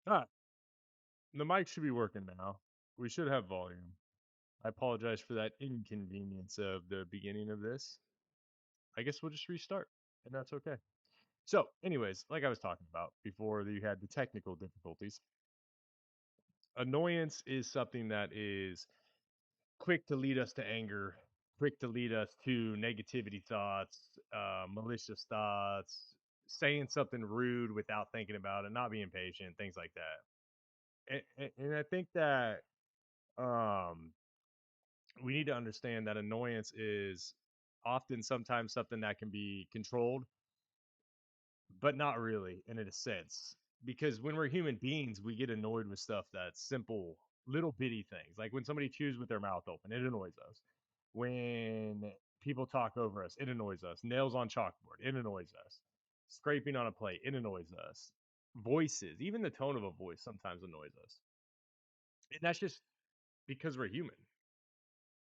Ah, the mic should be working now. We should have volume. I apologize for that inconvenience of the beginning of this. I guess we'll just restart, and that's okay. So, anyways, like I was talking about before, you had the technical difficulties. Annoyance is something that is quick to lead us to anger, quick to lead us to negativity thoughts, malicious thoughts, saying something rude without thinking about it, not being patient, things like that. And I think that um, we need to understand that annoyance is often sometimes something that can be controlled, but not really in a sense. Because when we're human beings, we get annoyed with stuff that's simple, little bitty things. Like when somebody chews with their mouth open, it annoys us. When people talk over us, it annoys us. Nails on chalkboard, it annoys us. Scraping on a plate, it annoys us. Voices, even the tone of a voice sometimes annoys us. And that's just because we're human.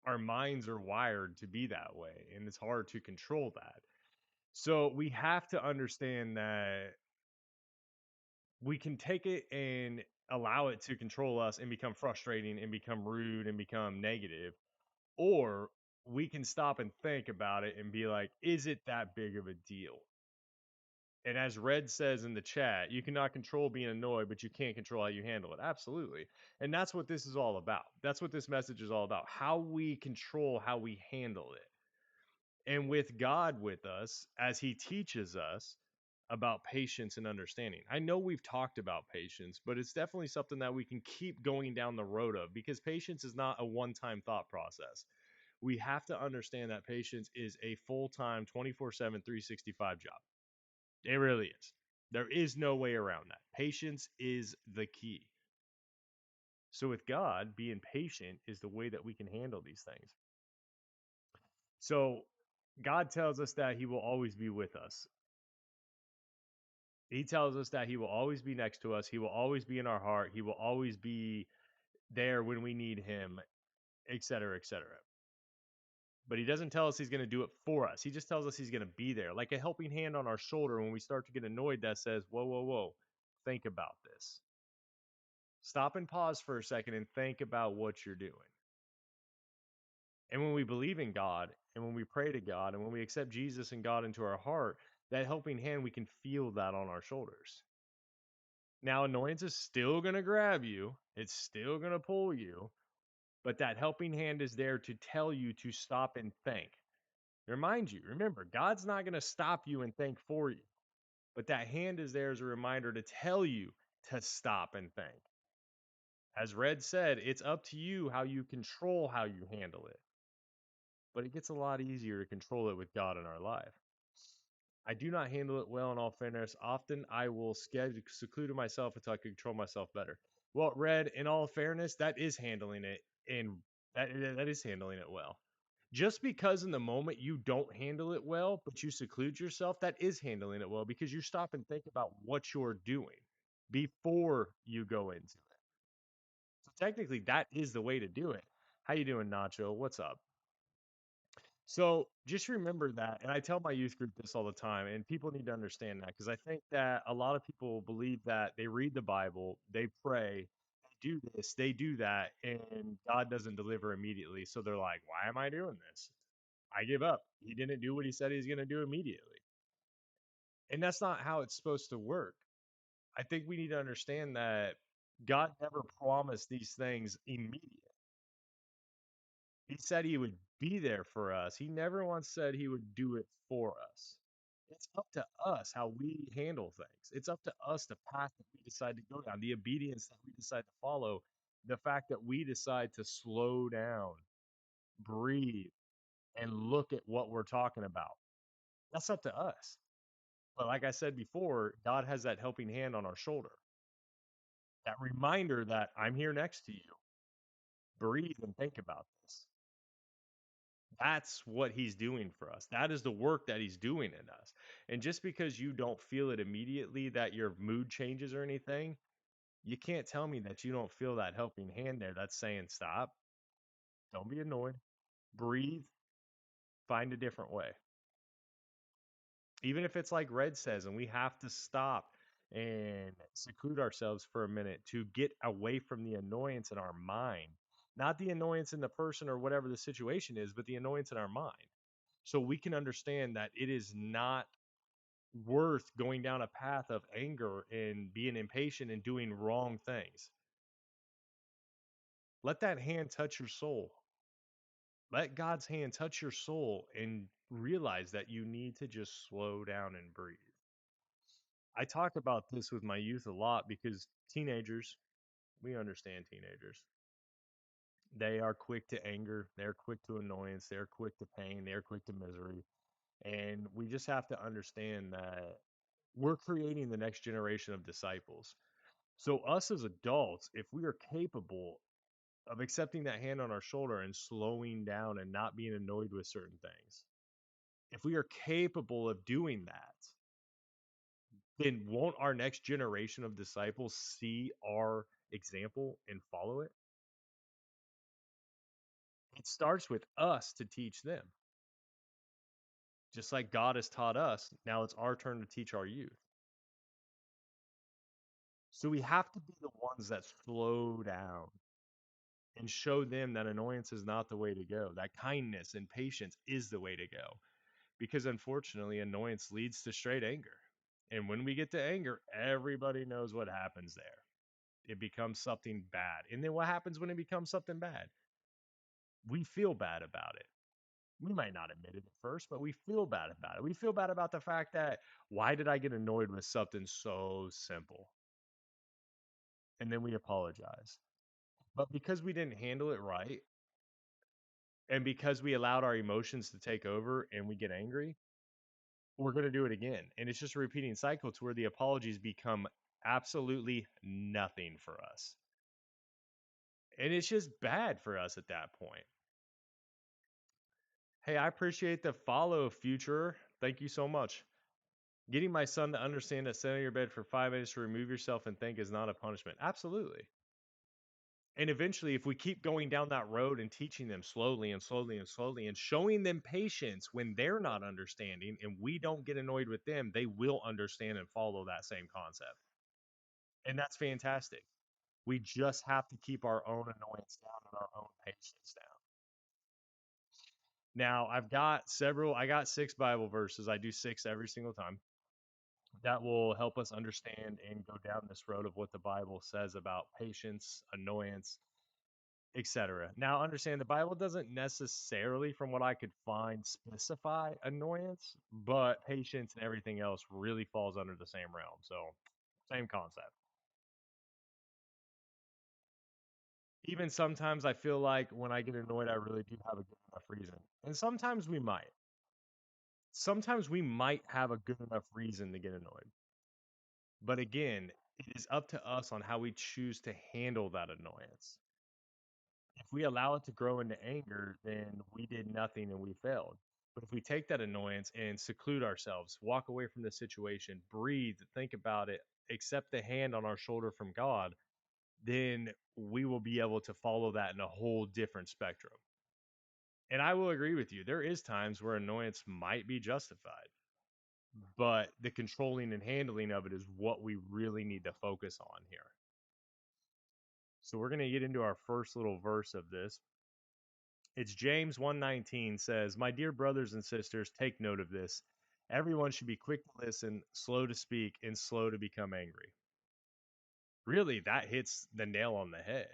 Our minds are wired to be that way, and it's hard to control that. So we have to understand that we can take it and allow it to control us and become frustrating and become rude and become negative, or we can stop and think about it and be like, is it that big of a deal? And as Red says in the chat, you cannot control being annoyed, but you can't control how you handle it. Absolutely. And that's what this is all about. That's what this message is all about. How we control how we handle it. And with God with us, as He teaches us about patience and understanding. I know we've talked about patience, but it's definitely something that we can keep going down the road of because patience is not a one time thought process. We have to understand that patience is a full time 24/7, 365 job. It really is. There is no way around that. Patience is the key. So, with God, being patient is the way that we can handle these things. So, God tells us that He will always be with us. He tells us that He will always be next to us. He will always be in our heart. He will always be there when we need Him, et cetera, et cetera. But He doesn't tell us He's going to do it for us. He just tells us He's going to be there, like a helping hand on our shoulder when we start to get annoyed that says, whoa, whoa, whoa, think about this. Stop and pause for a second and think about what you're doing. And when we believe in God and when we pray to God and when we accept Jesus and God into our heart, that helping hand, we can feel that on our shoulders. Now, annoyance is still going to grab you, it's still going to pull you, but that helping hand is there to tell you to stop and think. Remind you, remember, God's not going to stop you and think for you, but that hand is there as a reminder to tell you to stop and think. As Red said, it's up to you how you control how you handle it, but it gets a lot easier to control it with God in our life. I do not handle it well in all fairness. Often I will seclude myself until I can control myself better. Well, Red, in all fairness, that is handling it in that is handling it well. Just because in the moment you don't handle it well, but you seclude yourself, that is handling it well because you stop and think about what you're doing before you go into it. So technically that is the way to do it. How you doing, Nacho? What's up? So just remember that, and I tell my youth group this all the time, and people need to understand that because I think that a lot of people believe that they read the Bible, they pray, they do this, they do that, and God doesn't deliver immediately. So they're like, why am I doing this? I give up. He didn't do what he said he's going to do immediately. And that's not how it's supposed to work. I think we need to understand that God never promised these things immediately. He said he would be there for us. He never once said he would do it for us. It's up to us how we handle things. It's up to us the path that we decide to go down, the obedience that we decide to follow, the fact that we decide to slow down, breathe, and look at what we're talking about. That's up to us. But like I said before, God has that helping hand on our shoulder, that reminder that I'm here next to you. Breathe and think about this. That's what he's doing for us. That is the work that he's doing in us. And just because you don't feel it immediately, that your mood changes or anything, you can't tell me that you don't feel that helping hand there that's saying, stop, don't be annoyed, breathe, find a different way. Even if it's like Red says, and we have to stop and seclude ourselves for a minute to get away from the annoyance in our mind. Not the annoyance in the person or whatever the situation is, but the annoyance in our mind. So we can understand that it is not worth going down a path of anger and being impatient and doing wrong things. Let that hand touch your soul. Let God's hand touch your soul and realize that you need to just slow down and breathe. I talk about this with my youth a lot because teenagers, we understand teenagers. They are quick to anger, they're quick to annoyance, they're quick to pain, they're quick to misery. And we just have to understand that we're creating the next generation of disciples. So, us as adults, if we are capable of accepting that hand on our shoulder and slowing down and not being annoyed with certain things, if we are capable of doing that, then won't our next generation of disciples see our example and follow it? It starts with us to teach them. Just like God has taught us, now it's our turn to teach our youth. So we have to be the ones that slow down and show them that annoyance is not the way to go, that kindness and patience is the way to go. Because unfortunately, annoyance leads to straight anger. And when we get to anger, everybody knows what happens there. It becomes something bad. And then what happens when it becomes something bad? We feel bad about it. We might not admit it at first, but we feel bad about it. We feel bad about the fact that why did I get annoyed with something so simple? And then we apologize. But because we didn't handle it right, and because we allowed our emotions to take over and we get angry, we're going to do it again. And it's just a repeating cycle to where the apologies become absolutely nothing for us. And it's just bad for us at that point. Hey, I appreciate the follow, future. Thank you so much. Getting my son to understand that sitting on your bed for 5 minutes to remove yourself and think is not a punishment. Absolutely. And eventually, if we keep going down that road and teaching them slowly and slowly and slowly and showing them patience when they're not understanding and we don't get annoyed with them, they will understand and follow that same concept. And that's fantastic. We just have to keep our own annoyance down and our own patience down. Now, I got 6 Bible verses. I do 6 every single time. That will help us understand and go down this road of what the Bible says about patience, annoyance, etc. Now, understand the Bible doesn't necessarily, from what I could find, specify annoyance, but patience and everything else really falls under the same realm. So, same concept. Even sometimes I feel like when I get annoyed, I really do have a good enough reason. And sometimes we might. Sometimes we might have a good enough reason to get annoyed. But again, it is up to us on how we choose to handle that annoyance. If we allow it to grow into anger, then we did nothing and we failed. But if we take that annoyance and seclude ourselves, walk away from the situation, breathe, think about it, accept the hand on our shoulder from God, then we will be able to follow that in a whole different spectrum. And I will agree with you. There is times where annoyance might be justified, but the controlling and handling of it is what we really need to focus on here. So we're going to get into our first little verse of this. It's James 1:19 says, "My dear brothers and sisters, take note of this. Everyone should be quick to listen, slow to speak, and slow to become angry." Really, that hits the nail on the head.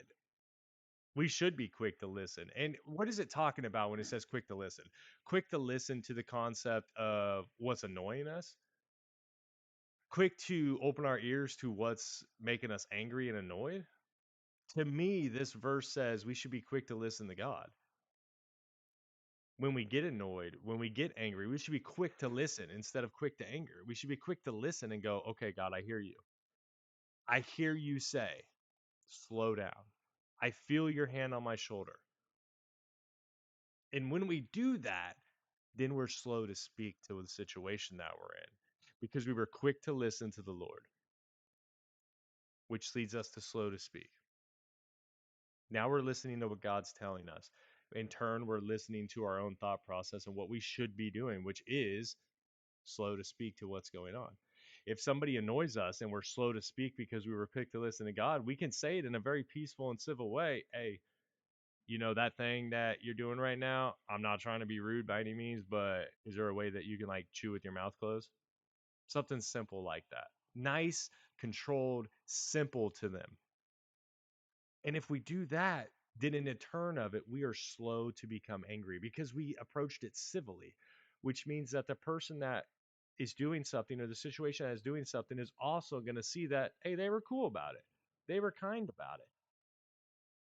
We should be quick to listen. And what is it talking about when it says quick to listen? Quick to listen to the concept of what's annoying us, quick to open our ears to what's making us angry and annoyed. To me, this verse says we should be quick to listen to God. When we get annoyed, when we get angry, we should be quick to listen instead of quick to anger. We should be quick to listen and go, okay, God, I hear you. I hear you say, slow down. I feel your hand on my shoulder. And when we do that, then we're slow to speak to the situation that we're in because we were quick to listen to the Lord, which leads us to slow to speak. Now we're listening to what God's telling us. In turn, we're listening to our own thought process and what we should be doing, which is slow to speak to what's going on. If somebody annoys us and we're slow to speak because we were quick to listen to God, we can say it in a very peaceful and civil way. Hey, you know that thing that you're doing right now? I'm not trying to be rude by any means, but is there a way that you can like chew with your mouth closed? Something simple like that. Nice, controlled, simple to them. And if we do that, then in a turn of it, we are slow to become angry because we approached it civilly, which means that the person that is doing something or the situation that is doing something is also going to see that, hey, they were cool about it. They were kind about it.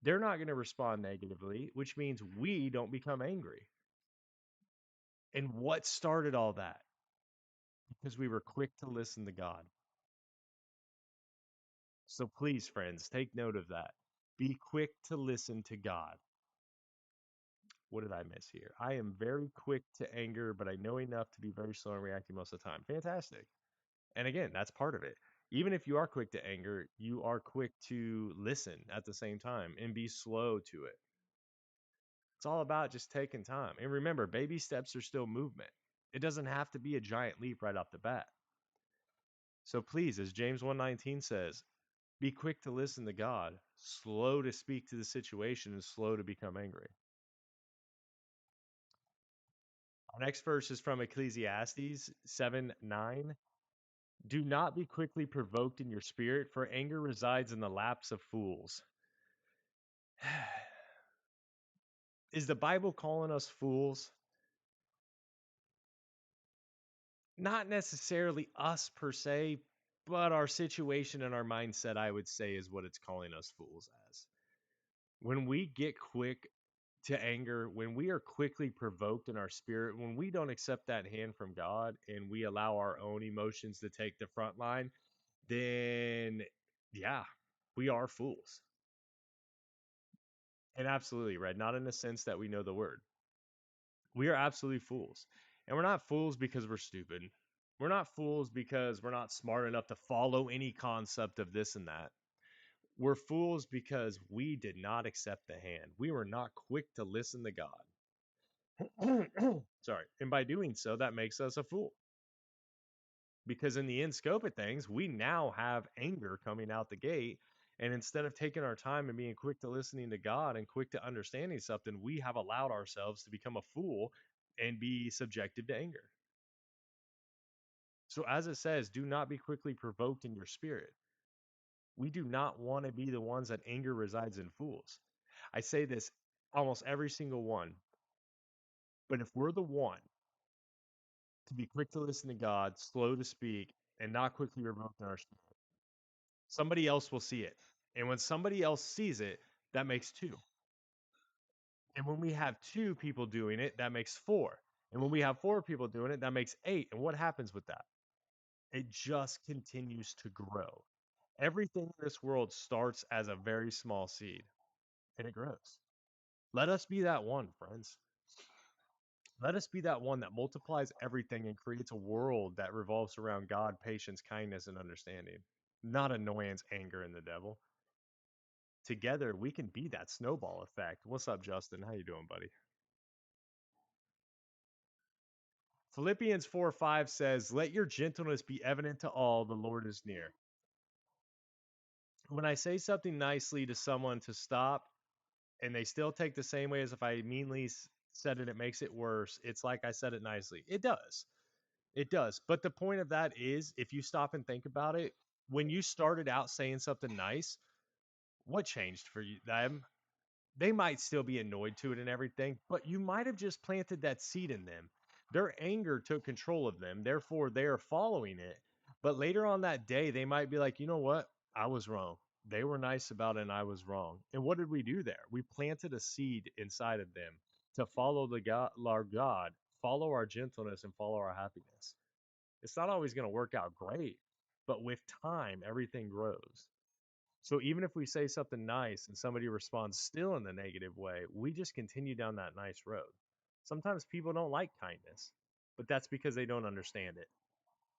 They're not going to respond negatively, which means we don't become angry. And what started all that? Because we were quick to listen to God. So please, friends, take note of that. Be quick to listen to God. What did I miss here? I am very quick to anger, but I know enough to be very slow in reacting most of the time. Fantastic. And again, that's part of it. Even if you are quick to anger, you are quick to listen at the same time and be slow to it. It's all about just taking time. And remember, baby steps are still movement. It doesn't have to be a giant leap right off the bat. So please, as James 1:19 says, be quick to listen to God, slow to speak to the situation, and slow to become angry. Our next verse is from Ecclesiastes 7:9. Do not be quickly provoked in your spirit, for anger resides in the laps of fools. Is the Bible calling us fools? Not necessarily us per se, but our situation and our mindset, I would say, is what it's calling us fools as. When we get quick to anger, when we are quickly provoked in our spirit, when we don't accept that hand from God and we allow our own emotions to take the front line, then yeah, we are fools. And absolutely, right? Not in the sense that we know the word. We are absolutely fools. And we're not fools because we're stupid. We're not fools because we're not smart enough to follow any concept of this and that. We're fools because we did not accept the hand. We were not quick to listen to God. Sorry. And by doing so, that makes us a fool. Because in the end scope of things, we now have anger coming out the gate. And instead of taking our time and being quick to listening to God and quick to understanding something, we have allowed ourselves to become a fool and be subjected to anger. So, as it says, do not be quickly provoked in your spirit. We do not want to be the ones that anger resides in fools. I say this almost every single one, but if we're the one to be quick to listen to God, slow to speak, and not quickly provoked in our spirit, somebody else will see it. And when somebody else sees it, that makes two. And when we have two people doing it, that makes four. And when we have four people doing it, that makes eight. And what happens with that? It just continues to grow. Everything in this world starts as a very small seed and it grows. Let us be that one, friends. Let us be that one that multiplies everything and creates a world that revolves around God, patience, kindness, and understanding, not annoyance, anger, and the devil. Together, we can be that snowball effect. What's up, Justin? How you doing, buddy? Philippians 4:5 says, let your gentleness be evident to all, the Lord is near. When I say something nicely to someone to stop and they still take the same way as if I meanly said it, it makes it worse. It's like I said it nicely. It does. It does. But the point of that is, if you stop and think about it, when you started out saying something nice, what changed for you? Them? They might still be annoyed to it and everything, but you might have just planted that seed in them. Their anger took control of them, therefore they are following it. But later on that day, they might be like, you know what? I was wrong. They were nice about it and I was wrong. And what did we do there? We planted a seed inside of them to follow the God, our God, follow our gentleness and follow our happiness. It's not always going to work out great, but with time, everything grows. So even if we say something nice and somebody responds still in the negative way, we just continue down that nice road. Sometimes people don't like kindness, but that's because they don't understand it.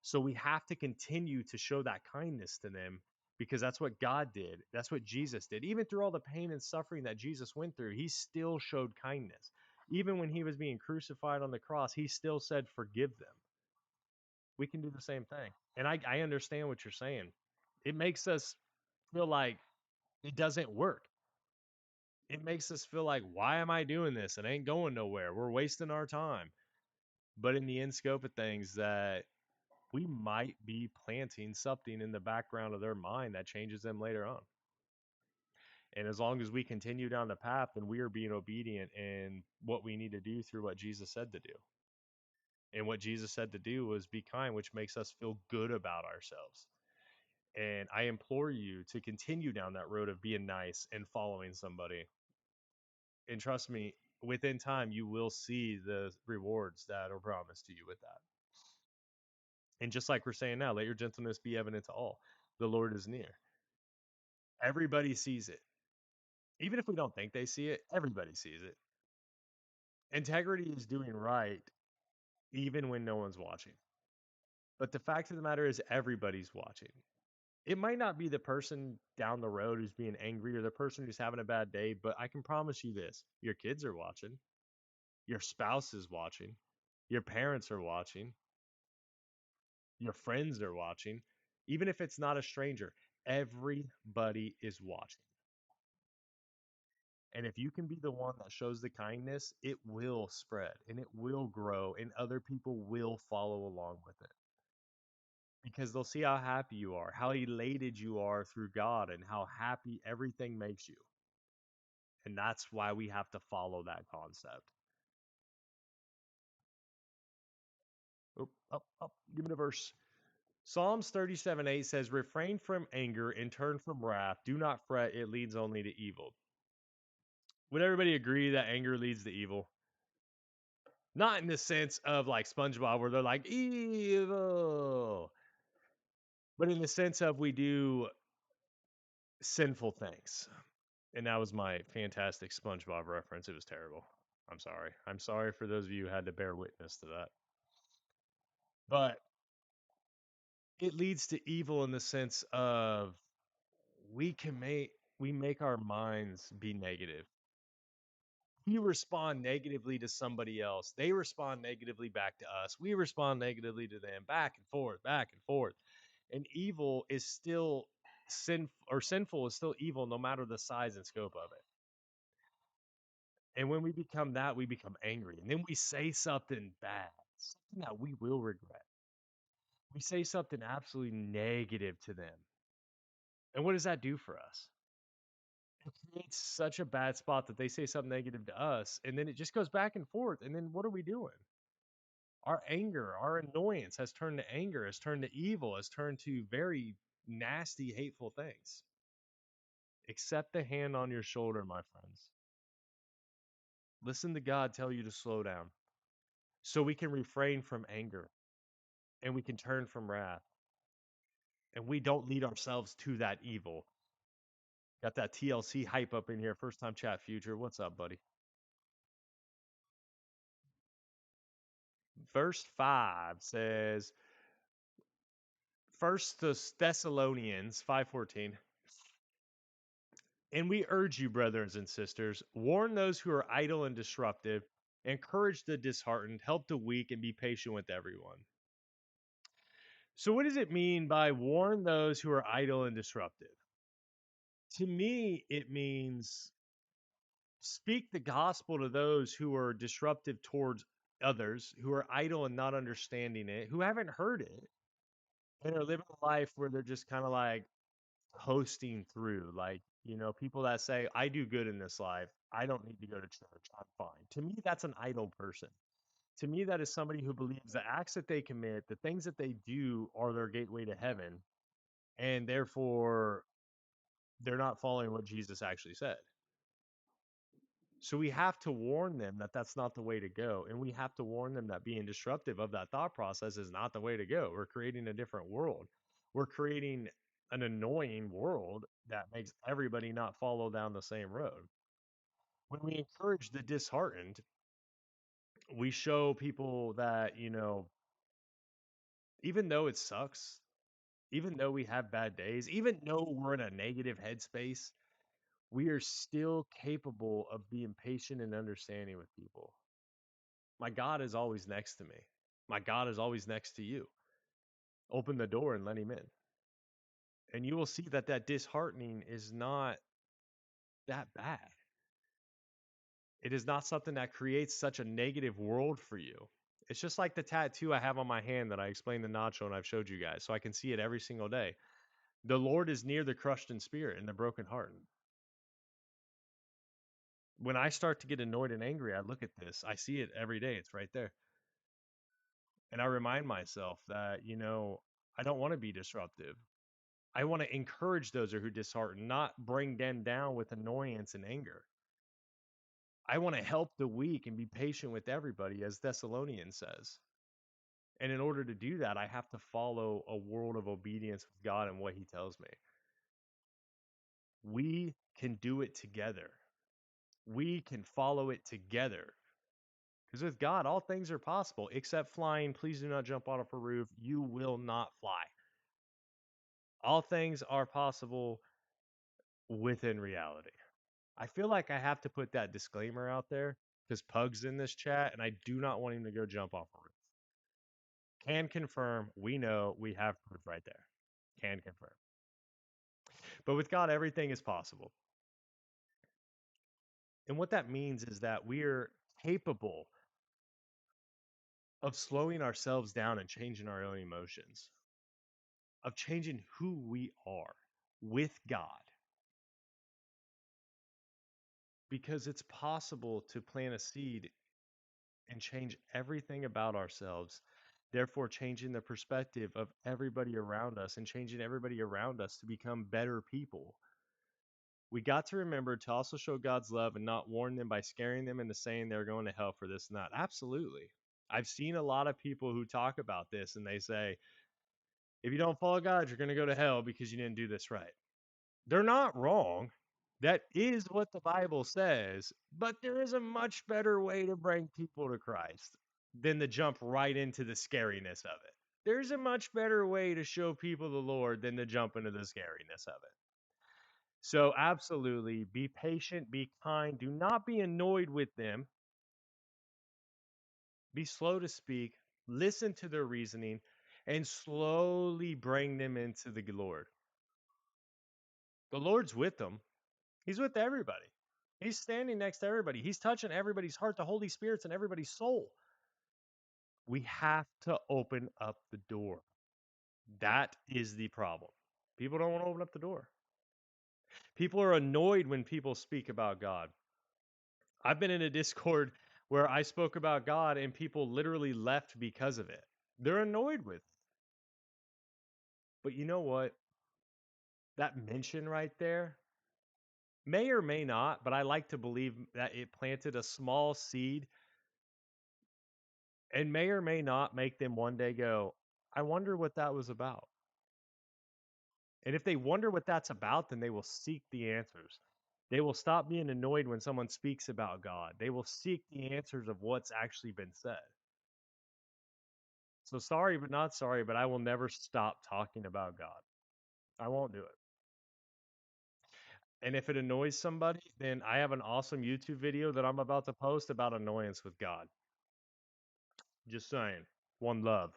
So we have to continue to show that kindness to them because that's what God did. That's what Jesus did. Even through all the pain and suffering that Jesus went through, he still showed kindness. Even when he was being crucified on the cross, he still said, forgive them. we can do the same thing. And I understand what you're saying. It makes us feel like it doesn't work. It makes us feel like, why am I doing this? It ain't going nowhere. We're wasting our time. But in the end scope of things, that we might be planting something in the background of their mind that changes them later on. And as long as we continue down the path, then we are being obedient in what we need to do through what Jesus said to do. And what Jesus said to do was be kind, which makes us feel good about ourselves. And I implore you to continue down that road of being nice and following somebody. And trust me, within time, you will see the rewards that are promised to you with that. And just like we're saying now, let your gentleness be evident to all. The Lord is near. Everybody sees it. Even if we don't think they see it, everybody sees it. Integrity is doing right even when no one's watching. But the fact of the matter is, everybody's watching. It might not be the person down the road who's being angry or the person who's having a bad day, but I can promise you this: your kids are watching, your spouse is watching, your parents are watching, your friends are watching. Even if it's not a stranger, everybody is watching. And if you can be the one that shows the kindness, it will spread and it will grow, and other people will follow along with it because they'll see how happy you are, how elated you are through God, and how happy everything makes you. And that's why we have to follow that concept. Give me the verse. Psalms 37:8 says, refrain from anger and turn from wrath. Do not fret, it leads only to evil. Would everybody agree that anger leads to evil? Not in the sense of like SpongeBob where they're like evil, but in the sense of we do sinful things. And that was my fantastic SpongeBob reference. It was terrible. I'm sorry. I'm sorry for those of you who had to bear witness to that. But it leads to evil in the sense of we make our minds be negative. We respond negatively to somebody else. They respond negatively back to us. We respond negatively to them, back and forth, back and forth. And evil is still sinful is still evil no matter the size and scope of it. And when we become that, we become angry. And then we say something bad, something that we will regret. We say something absolutely negative to them. And what does that do for us? It creates such a bad spot that they say something negative to us, and then it just goes back and forth. And then what are we doing? Our anger, our annoyance has turned to anger, has turned to evil, has turned to very nasty, hateful things. Accept the hand on your shoulder, my friends. Listen to God tell you to slow down so we can refrain from anger and we can turn from wrath and we don't lead ourselves to that evil. Got that TLC hype up in here. First time chat future. What's up, buddy? Verse 5 says, First Thessalonians 5:14. And we urge you, brothers and sisters, warn those who are idle and disruptive, encourage the disheartened, help the weak, and be patient with everyone. So, what does it mean by warn those who are idle and disruptive? To me, it means speak the gospel to those who are disruptive towards others, who are idle and not understanding it, who haven't heard it, and are living a life where they're just kind of like coasting through. Like, people that say, I do good in this life. I don't need to go to church. I'm fine. To me, that's an idle person. To me, that is somebody who believes the acts that they commit, the things that they do are their gateway to heaven. And therefore, they're not following what Jesus actually said. So we have to warn them that that's not the way to go. And we have to warn them that being disruptive of that thought process is not the way to go. We're creating a different world. We're creating an annoying world that makes everybody not follow down the same road. When we encourage the disheartened, we show people that, even though it sucks, even though we have bad days, even though we're in a negative headspace, we are still capable of being patient and understanding with people. My God is always next to me. My God is always next to you. Open the door and let him in. And you will see that that disheartening is not that bad. It is not something that creates such a negative world for you. It's just like the tattoo I have on my hand that I explained to Nacho and I've showed you guys, so I can see it every single day. The Lord is near the crushed in spirit and the broken heart. When I start to get annoyed and angry, I look at this. I see it every day. It's right there. And I remind myself that, I don't want to be disruptive. I want to encourage those who are disheartened, not bring them down with annoyance and anger. I want to help the weak and be patient with everybody, as Thessalonians says. And in order to do that, I have to follow a world of obedience with God and what He tells me. We can do it together. We can follow it together. Because with God, all things are possible except flying. Please do not jump off a roof. You will not fly. All things are possible within reality. I feel like I have to put that disclaimer out there because Pug's in this chat and I do not want him to go jump off a roof. Can confirm, we know, we have proof right there. Can confirm. But with God, everything is possible. And what that means is that we're capable of slowing ourselves down and changing our own emotions, of changing who we are with God. Because it's possible to plant a seed and change everything about ourselves, therefore changing the perspective of everybody around us and changing everybody around us to become better people. We got to remember to also show God's love and not warn them by scaring them into saying they're going to hell for this and that. Absolutely. I've seen a lot of people who talk about this and they say, if you don't follow God, you're going to go to hell because you didn't do this right. They're not wrong. That is what the Bible says, but there is a much better way to bring people to Christ than to jump right into the scariness of it. There's a much better way to show people the Lord than to jump into the scariness of it. So, absolutely, be patient, be kind, do not be annoyed with them, be slow to speak, listen to their reasoning, and slowly bring them into the Lord. The Lord's with them, He's with everybody. He's standing next to everybody. He's touching everybody's heart. The Holy Spirit's in everybody's soul. We have to open up the door. That is the problem. People don't want to open up the door. People are annoyed when people speak about God. I've been in a Discord where I spoke about God and people literally left because of it. They're annoyed with it. But you know what? That mention right there may or may not, but I like to believe that it planted a small seed and may or may not make them one day go, I wonder what that was about. And if they wonder what that's about, then they will seek the answers. They will stop being annoyed when someone speaks about God. They will seek the answers of what's actually been said. So sorry, but not sorry, but I will never stop talking about God. I won't do it. And if it annoys somebody, then I have an awesome YouTube video that I'm about to post about annoyance with God. Just saying. One love.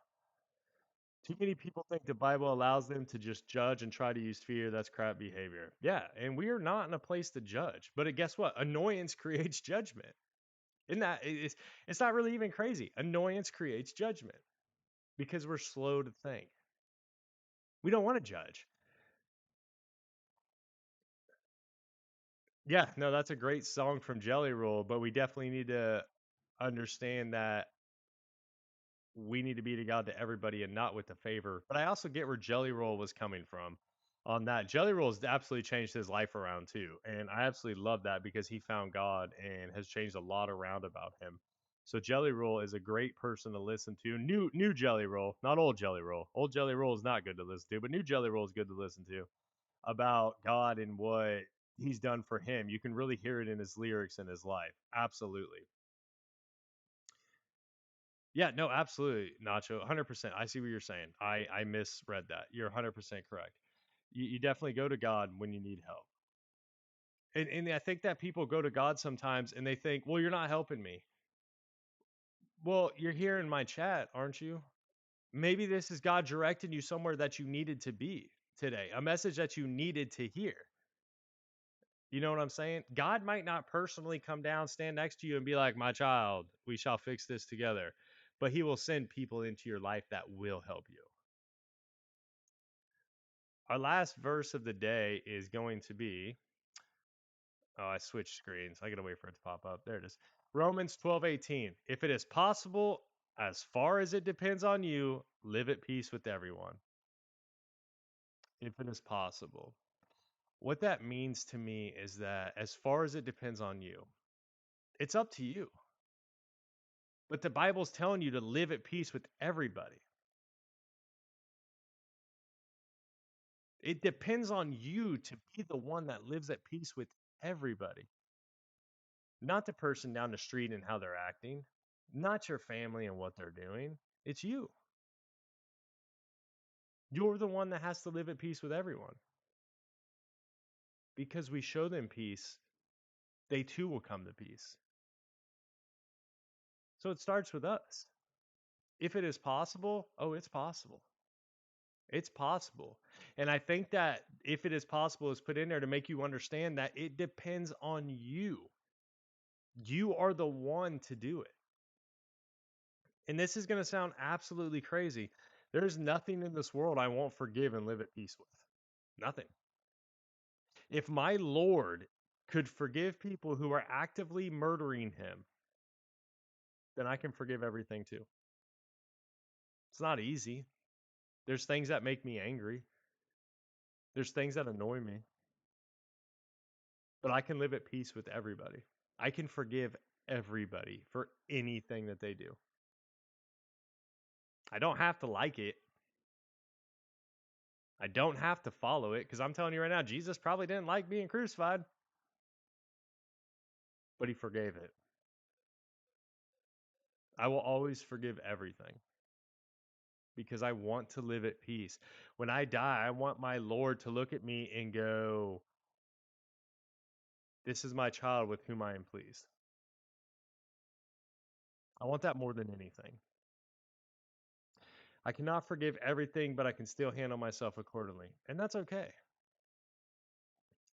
Too many people think the Bible allows them to just judge and try to use fear. That's crap behavior. Yeah, and we are not in a place to judge. But guess what? Annoyance creates judgment. Isn't that it's not really even crazy. Annoyance creates judgment because we're slow to think. We don't want to judge. Yeah, no, that's a great song from Jelly Roll, but we definitely need to understand that we need to be to God to everybody and not with the favor. But I also get where Jelly Roll was coming from on that. Jelly Roll has absolutely changed his life around too. And I absolutely love that because he found God and has changed a lot around about him. So Jelly Roll is a great person to listen to. New Jelly Roll, not old Jelly Roll. Old Jelly Roll is not good to listen to, but new Jelly Roll is good to listen to about God and what he's done for him. You can really hear it in his lyrics and his life. Absolutely. Yeah, no, absolutely, Nacho, 100%. I see what you're saying. I misread that. You're 100% correct. You definitely go to God when you need help. And I think that people go to God sometimes and they think, well, you're not helping me. Well, you're here in my chat, aren't you? Maybe this is God directing you somewhere that you needed to be today, a message that you needed to hear. You know what I'm saying? God might not personally come down, stand next to you, and be like, "My child, we shall fix this together." But he will send people into your life that will help you. Our last verse of the day is going to be, oh, I switched screens. I got to wait for it to pop up. There it is. Romans 12:18. If it is possible, as far as it depends on you, live at peace with everyone. If it is possible. What that means to me is that as far as it depends on you, it's up to you. But the Bible's telling you to live at peace with everybody. It depends on you to be the one that lives at peace with everybody, not the person down the street and how they're acting, not your family and what they're doing. It's you. You're the one that has to live at peace with everyone. Because we show them peace, they too will come to peace. So it starts with us. If it is possible, oh, it's possible. It's possible. And I think that if it is possible is put in there to make you understand that it depends on you. You are the one to do it. And this is going to sound absolutely crazy. There's nothing in this world I won't forgive and live at peace with. Nothing. If my Lord could forgive people who are actively murdering him, then I can forgive everything too. It's not easy. There's things that make me angry. There's things that annoy me, but I can live at peace with everybody. I can forgive everybody for anything that they do. I don't have to like it. I don't have to follow it because I'm telling you right now, Jesus probably didn't like being crucified, but he forgave it. I will always forgive everything because I want to live at peace. When I die, I want my Lord to look at me and go, "This is my child with whom I am pleased." I want that more than anything. I cannot forgive everything, but I can still handle myself accordingly. And that's okay.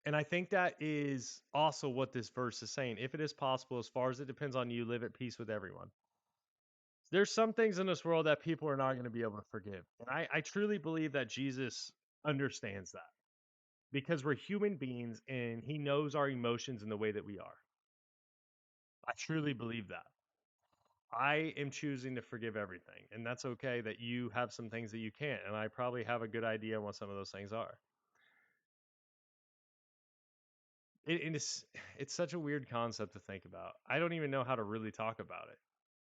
And I think that is also what this verse is saying. If it is possible, as far as it depends on you, live at peace with everyone. There's some things in this world that people are not going to be able to forgive. And I truly believe that Jesus understands that because we're human beings and he knows our emotions in the way that we are. I truly believe that. I am choosing to forgive everything. And that's okay that you have some things that you can't. And I probably have a good idea on what some of those things are. It's such a weird concept to think about. I don't even know how to really talk about it.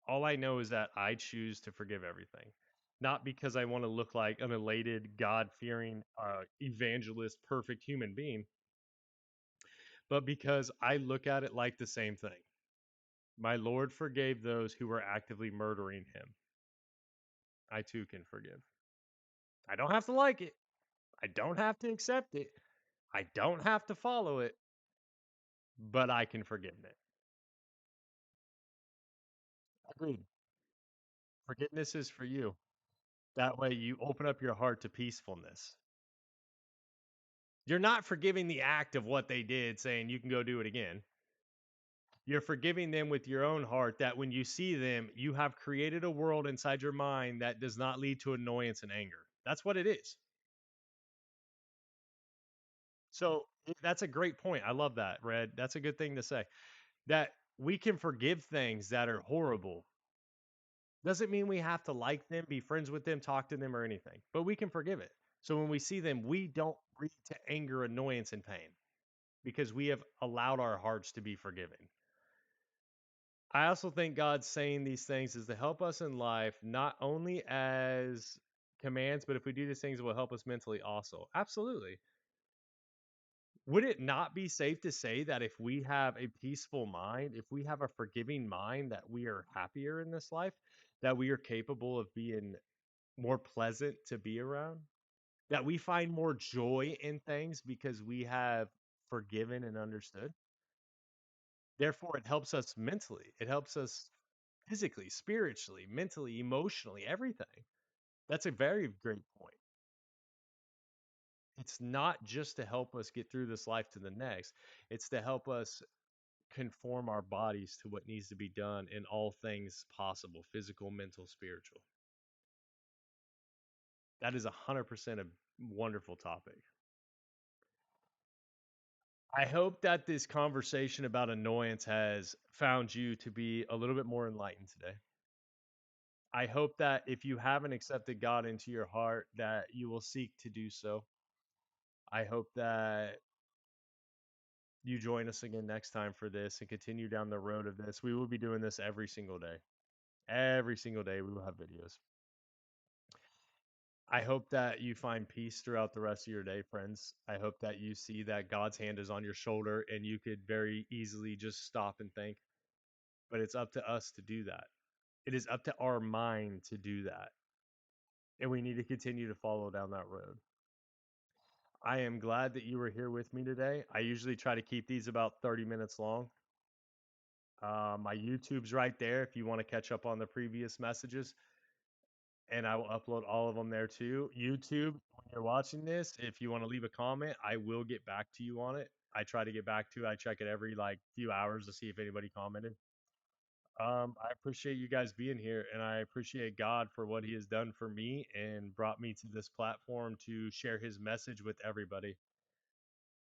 All I know is that I choose to forgive everything. Not because I want to look like an elated, God fearing, evangelist, perfect human being, but because I look at it like the same thing. My Lord forgave those who were actively murdering him. I too can forgive. I don't have to like it. I don't have to accept it. I don't have to follow it, but I can forgive it. Agreed. Forgiveness is for you. That way you open up your heart to peacefulness. You're not forgiving the act of what they did, saying you can go do it again. You're forgiving them with your own heart that when you see them, you have created a world inside your mind that does not lead to annoyance and anger. That's what it is. So that's a great point. I love that, Red. That's a good thing to say. That we can forgive things that are horrible. Doesn't mean we have to like them, be friends with them, talk to them, or anything, but we can forgive it. So when we see them, we don't read to anger, annoyance, and pain because we have allowed our hearts to be forgiven. I also think God's saying these things is to help us in life, not only as commands, but if we do these things, it will help us mentally also. Absolutely. Would it not be safe to say that if we have a peaceful mind, if we have a forgiving mind, that we are happier in this life, that we are capable of being more pleasant to be around, that we find more joy in things because we have forgiven and understood? Therefore, it helps us mentally, it helps us physically, spiritually, mentally, emotionally, everything. That's a very great point. It's not just to help us get through this life to the next, it's to help us conform our bodies to what needs to be done in all things possible, physical, mental, spiritual. That is 100% a wonderful topic. I hope that this conversation about annoyance has found you to be a little bit more enlightened today. I hope that if you haven't accepted God into your heart, that you will seek to do so. I hope that you join us again next time for this and continue down the road of this. We will be doing this every single day. Every single day, we will have videos. I hope that you find peace throughout the rest of your day, friends. I hope that you see that God's hand is on your shoulder and you could very easily just stop and think. But it's up to us to do that. It is up to our mind to do that. And we need to continue to follow down that road. I am glad that you were here with me today. I usually try to keep these about 30 minutes long. My YouTube's right there if you want to catch up on the previous messages, and I will upload all of them there too. YouTube, when you're watching this, if you want to leave a comment, I will get back to you on it. I try to get back to it. I check it every like few hours to see if anybody commented. I appreciate you guys being here, and I appreciate God for what He has done for me and brought me to this platform to share His message with everybody.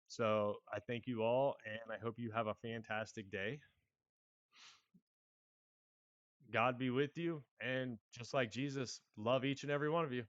So I thank you all, and I hope you have a fantastic day. God be with you, and just like Jesus, love each and every one of you.